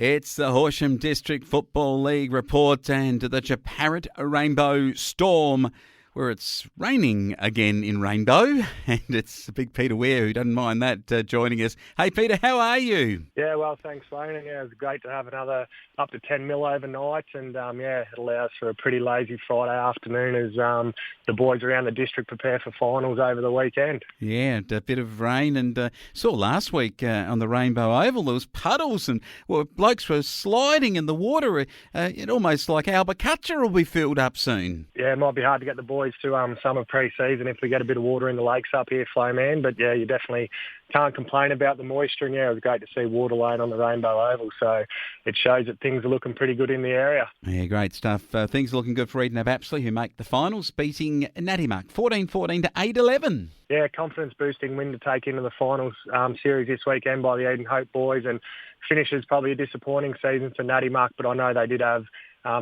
It's the Horsham District Football League report and the Jeparit Rainbow Storm, where it's raining again in Rainbow, and it's Big Peter Weir, who doesn't mind that, joining us. Hey Peter, how are you? Yeah, well, thanks, Wayne. And yeah, it's great to have another up to 10 mil overnight, and it allows for a pretty lazy Friday afternoon as the boys around the district prepare for finals over the weekend. Yeah, a bit of rain, and saw last week on the Rainbow Oval there was puddles, and blokes were sliding in the water. It almost like Albucacha will be filled up soon. Yeah, it might be hard to get the boys to summer pre-season if we get a bit of water in the lakes up here, Flowman. But yeah, you definitely can't complain about the moisture. And yeah, it was great to see water laying on the Rainbow Oval. So it shows that things are looking pretty good in the area. Yeah, great stuff. Things are looking good for Eden of Apsley, who make the finals, beating Natimark 14-14 to 8-11. Yeah, confidence-boosting win to take into the finals series this weekend by the Eden Hope boys, and finishes probably a disappointing season for Natimark, but I know they did have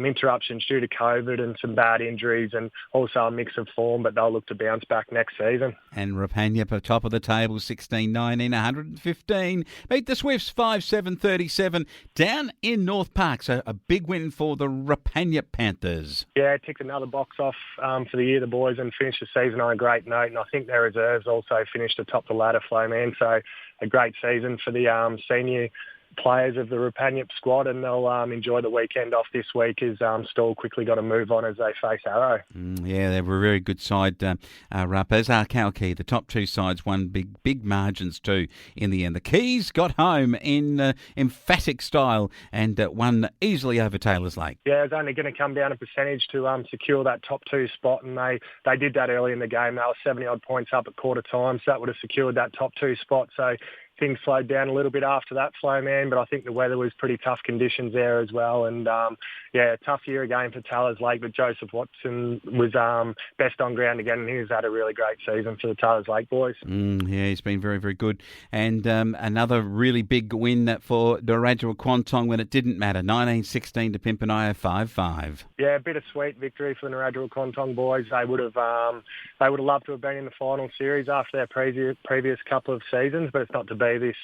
interruptions due to COVID and some bad injuries and also a mix of form, but they'll look to bounce back next season. And Rapanya top of the table, 16-19, 115. Beat the Swifts 5-7-37 down in North Park. So a big win for the Rapanya Panthers. Yeah, ticked another box off for the year, the boys, and finished the season on a great note. And I think their reserves also finished atop the ladder, Flowman. So a great season for the senior players of the Rapanya squad, and they'll enjoy the weekend off this week as Stall quickly got to move on as they face Arrow. Yeah, they were a very good side, Rappers. Kalki, the top two sides won big margins too in the end. The Keys got home in emphatic style and won easily over Taylor's Lake. Yeah, it's only going to come down a percentage to secure that top two spot, and they did that early in the game. They were 70-odd points up at quarter time, so that would have secured that top two spot. So things slowed down a little bit after that, Flowman, but I think the weather was pretty tough conditions there as well. And, a tough year again for Taylor's Lake, but Joseph Watson was best on ground again, and he's had a really great season for the Taylor's Lake boys. Yeah, he's been very, very good. And another really big win for Doradja Quantong when it didn't matter, 19-16 to Pimpernaya 5-5. Yeah, a bittersweet victory for the Doradja Quantong boys. They would have loved to have been in the final series after their previous couple of seasons, but it's not to be this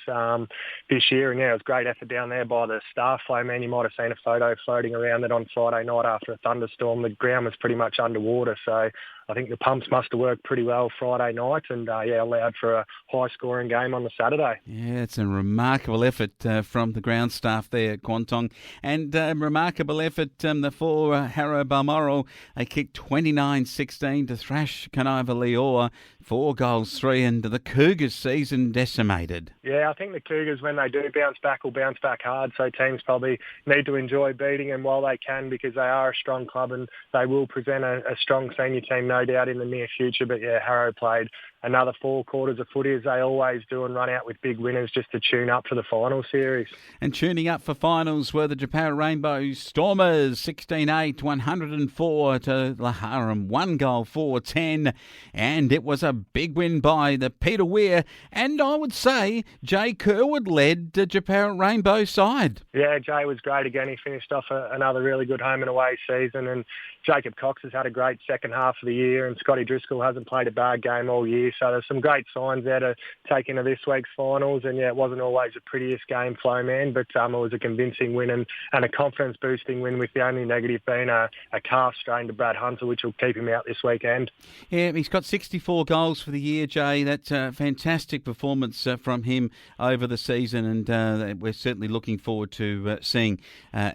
year. And yeah, it was great effort down there by the staff. Flowman, you might have seen a photo floating around that on Friday night after a thunderstorm. The ground was pretty much underwater, so I think the pumps must have worked pretty well Friday night, and allowed for a high-scoring game on the Saturday. Yeah, it's a remarkable effort from the ground staff there at Quantong, and remarkable effort for Harrow Balmoral. They kicked 29-16 to thrash Canova Leor, 4-3, and the Cougars' season decimated. Yeah, I think the Cougars, when they do bounce back, will bounce back hard, so teams probably need to enjoy beating them while they can, because they are a strong club and they will present a strong senior team, no doubt, in the near future. But yeah, Harrow played another 4 quarters of footy as they always do, and run out with big winners just to tune up for the final series. And tuning up for finals were the Jeparit Rainbow Stormers, 16-8, 104 to Laharam, 1-4-10. And it was a big win by the Peter Weir, and I would say Jay Kerwood led the Jeparit Rainbow side. Yeah, Jay was great again. He finished off another really good home and away season, and Jacob Cox has had a great second half of the year, and Scotty Driscoll hasn't played a bad game all year. So there's some great signs there to take into this week's finals. And yeah, it wasn't always the prettiest game, Flowman, but it was a convincing win and a confidence-boosting win, with the only negative being a calf strain to Brad Hunter, which will keep him out this weekend. Yeah, he's got 64 goals for the year, Jay. That's a fantastic performance from him over the season, and we're certainly looking forward to seeing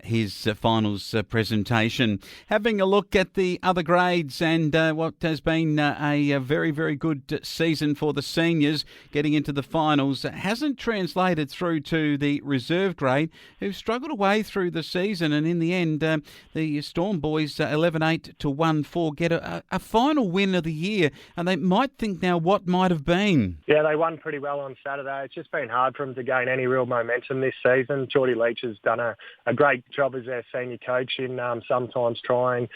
his finals presentation. Having a look at the other grades and what has been a very, very good season for the seniors getting into the finals, hasn't translated through to the reserve grade, who've struggled away through the season, and in the end the Storm boys 11-8 to 1-4 get a final win of the year, and they might think now what might have been. Yeah, they won pretty well on Saturday. It's just been hard for them to gain any real momentum this season. Geordie Leach has done a great job as their senior coach in sometimes trying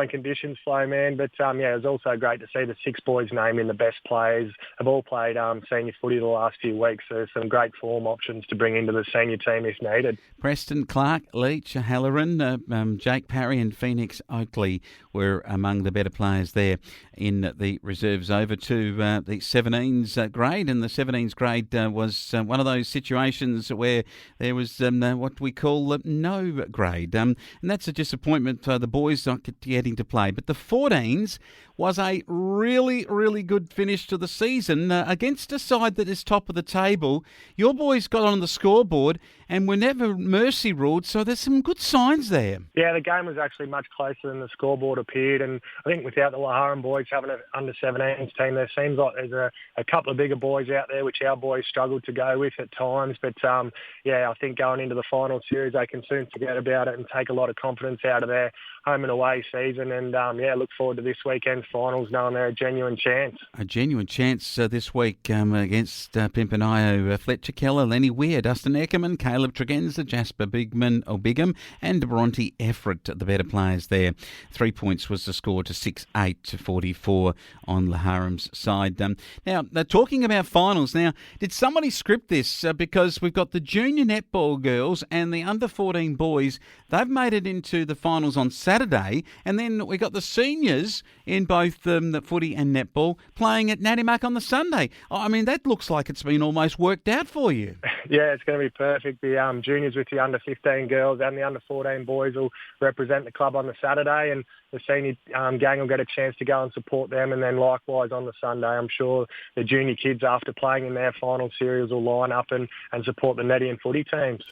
conditions, Flowman, but it was also great to see the 6 boys named in the best players have all played senior footy the last few weeks. So there's some great form options to bring into the senior team if needed. Preston Clark, Leach, Halloran, Jake Parry and Phoenix Oakley were among the better players there in the reserves. Over to the 17s grade, and the 17s grade was one of those situations where there was what we call no grade, and that's a disappointment for the boys not getting to play. But the 14s was a really, really good finish to the season against a side that is top of the table. Your boys got on the scoreboard and were never mercy ruled, so there's some good signs there. Yeah, the game was actually much closer than the scoreboard appeared, and I think without the Laharan boys having an under-17s team, there seems like there's a couple of bigger boys out there which our boys struggled to go with at times. But I think going into the final series, they can soon forget about it and take a lot of confidence out of their home and away season. And look forward to this weekend's finals, knowing they're a genuine chance. A genuine chance this week against Pimpanayo, Fletcher Keller, Lenny Weir, Dustin Eckerman, Caleb Tregenza, Jasper Bigham and Bronte Effort, the better players there. 3 points was the score to 6-8 to 44 on Laharam's side. Now, talking about finals, now, did somebody script this? Because we've got the junior netball girls and the under-14 boys. They've made it into the finals on Saturday, and then we got the seniors in both the footy and netball playing at Natimak on the Sunday. I mean, that looks like it's been almost worked out for you. Yeah, it's going to be perfect. The juniors with the under-15 girls and the under-14 boys will represent the club on the Saturday, and the senior gang will get a chance to go and support them. And then likewise on the Sunday, I'm sure the junior kids, after playing in their final series, will line up and support the netty and footy teams.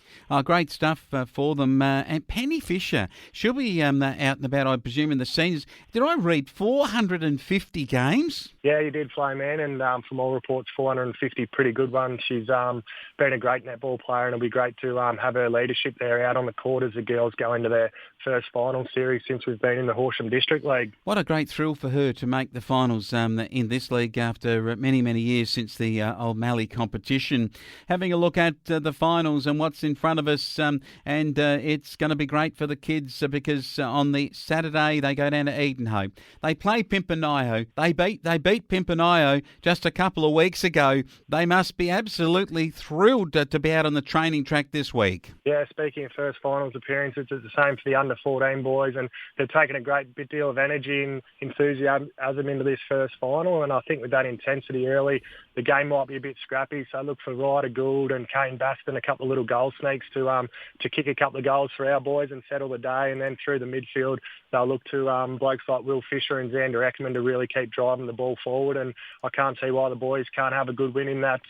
Great stuff for them. And Penny Fisher, she'll be out and about, I presume, in the seniors. Did I read 450 games? Yeah, you did, Flowman, and from all reports, 450, pretty good one. She's been a great netball player, and it'll be great to have her leadership there out on the court as the girls go into their first final series since we've been in the Horsham District League. What a great thrill for her to make the finals in this league after many, many years since the Old Mallee competition. Having a look at the finals and what's in front of us, and it's going to be great for the kids because on the Saturday they go down to Edenhope. They play Pimpanayo. They beat Pimpanayo just a couple of weeks ago. They must be absolutely thrilled to be out on the training track this week. Yeah, speaking of first finals appearances, it's the same for the under-14 boys, and they've taken a great bit deal of energy and enthusiasm into this first final, and I think with that intensity early, the game might be a bit scrappy, so look for Ryder Gould and Kane Baston, a couple of little goal sneaks to kick a couple of goals for our boys and settle the day, and then through the midfield, they'll look to blokes like Will Fisher and Xander Eckerman to really keep driving the ball forward, and I can't see why the boys can't have a good win in that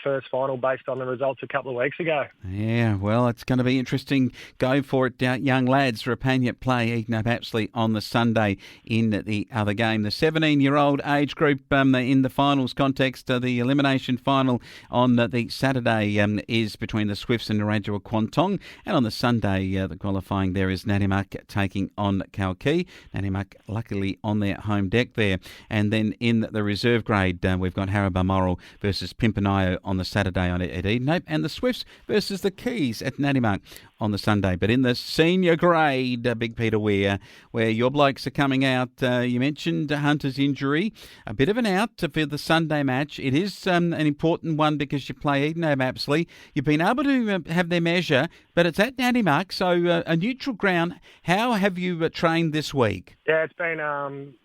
first final based on the results a couple of weeks ago. Yeah, well, it's going to be interesting. Go for it, young lads. Rapaniat play Edenhope Apsley on the Sunday in the other game. The 17-year-old age group in the finals context, the elimination final on the Saturday is between the Swifts and Narrandera Quantong, and on the Sunday the qualifying there is Natimak taking on Kalkee. Natimak luckily on their home deck there. And then in the reserve grade, we've got Harra versus Pimpanayo on the Saturday at Edenhope, and the Swifts versus the Keys at Natimak on the Sunday. But in the senior grade, Big Peter Weir, where your blokes are coming out, you mentioned Hunter's injury, a bit of an out for the Sunday match. It is an important one because you play Edenhope Apsley. You've been able to have their measure, but it's at Natimak, so a neutral ground. How have you trained this week? Yeah, it's been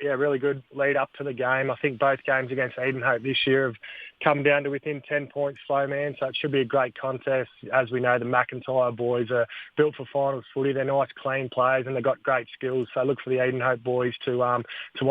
really good lead up to the game. I think both games against Edenhope this year have come down to within 10 points, Flowman, so it should be a great contest. As we know, the McIntyre boys are built for finals footy. They're nice, clean players, and they've got great skills. So look for the Edenhope boys to want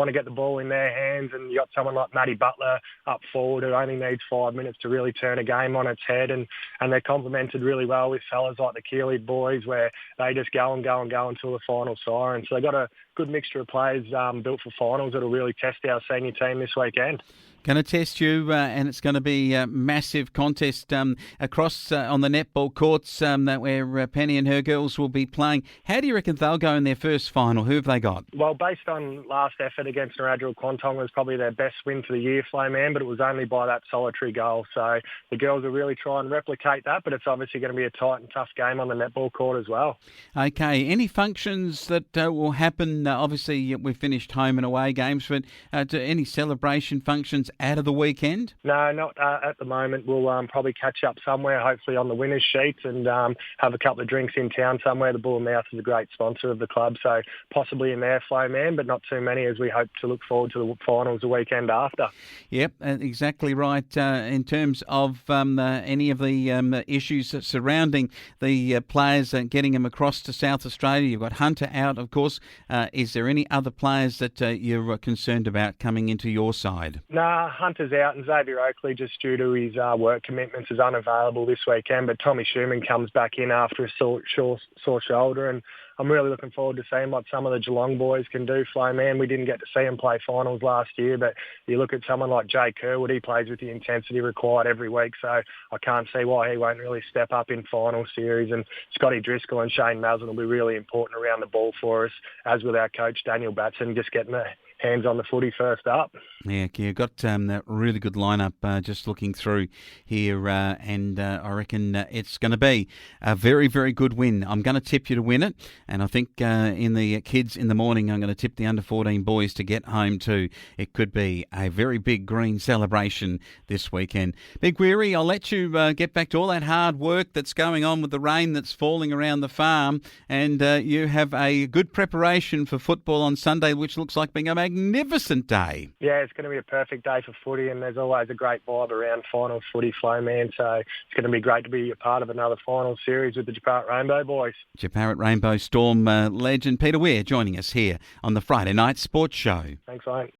to get the ball in their hands. And you got someone like Matty Butler up forward who only needs 5 minutes to really turn a game on its head. And they're complemented really well with fellas like the Keeley boys, where they just go until the final siren. So they've got a good mixture of players built for finals that'll really test our senior team this weekend. Going to test you, and it's going to be a massive contest across on the netball courts where Penny and her girls will be playing. How do you reckon they'll go in their first final? Who have they got? Well, based on last effort against Narrabri Quantong, was probably their best win for the year, Flowman, but it was only by that solitary goal. So the girls will really try and replicate that, but it's obviously going to be a tight and tough game on the netball court as well. Okay, any functions that will happen? Obviously, we've finished home and away games, but any celebration functions out of the weekend? No, not at the moment. We'll probably catch up somewhere, hopefully on the winners' sheets, and have a couple of drinks in town somewhere. The Bull and Mouth is a great sponsor of the club, so possibly in there, Flowman, but not too many, as we hope to look forward to the finals the weekend after. Yep, exactly right. In terms of any of the issues surrounding the players getting them across to South Australia, you've got Hunter out, of course. Is there any other players that you're concerned about coming into your side? Nah, Hunter's out, and Xavier Oakley, just due to his work commitments, is unavailable this weekend, but Tommy Schumann comes back in after a sore shoulder, and I'm really looking forward to seeing what some of the Geelong boys can do, Flowman. We didn't get to see him play finals last year, but you look at someone like Jay Kerwood, he plays with the intensity required every week, so I can't see why he won't really step up in final series. And Scotty Driscoll and Shane Maslin will be really important around the ball for us, as with our coach Daniel Batson, just getting the hands on the footy first up. Yeah, you've got that really good lineup just looking through here, and I reckon it's going to be a very, very good win. I'm going to tip you to win it, and I think in the kids in the morning, I'm going to tip the under-14 boys to get home too. It could be a very big green celebration this weekend. Big Weary, I'll let you get back to all that hard work that's going on with the rain that's falling around the farm, and you have a good preparation for football on Sunday, which looks like being a magnificent day. Yeah, it's going to be a perfect day for footy, and there's always a great vibe around finals footy, Flowman, so it's going to be great to be a part of another final series with the Jeparit Rainbow boys. Jeparit Storm legend Peter Weir joining us here on the Friday Night Sports Show. Thanks, Wayne.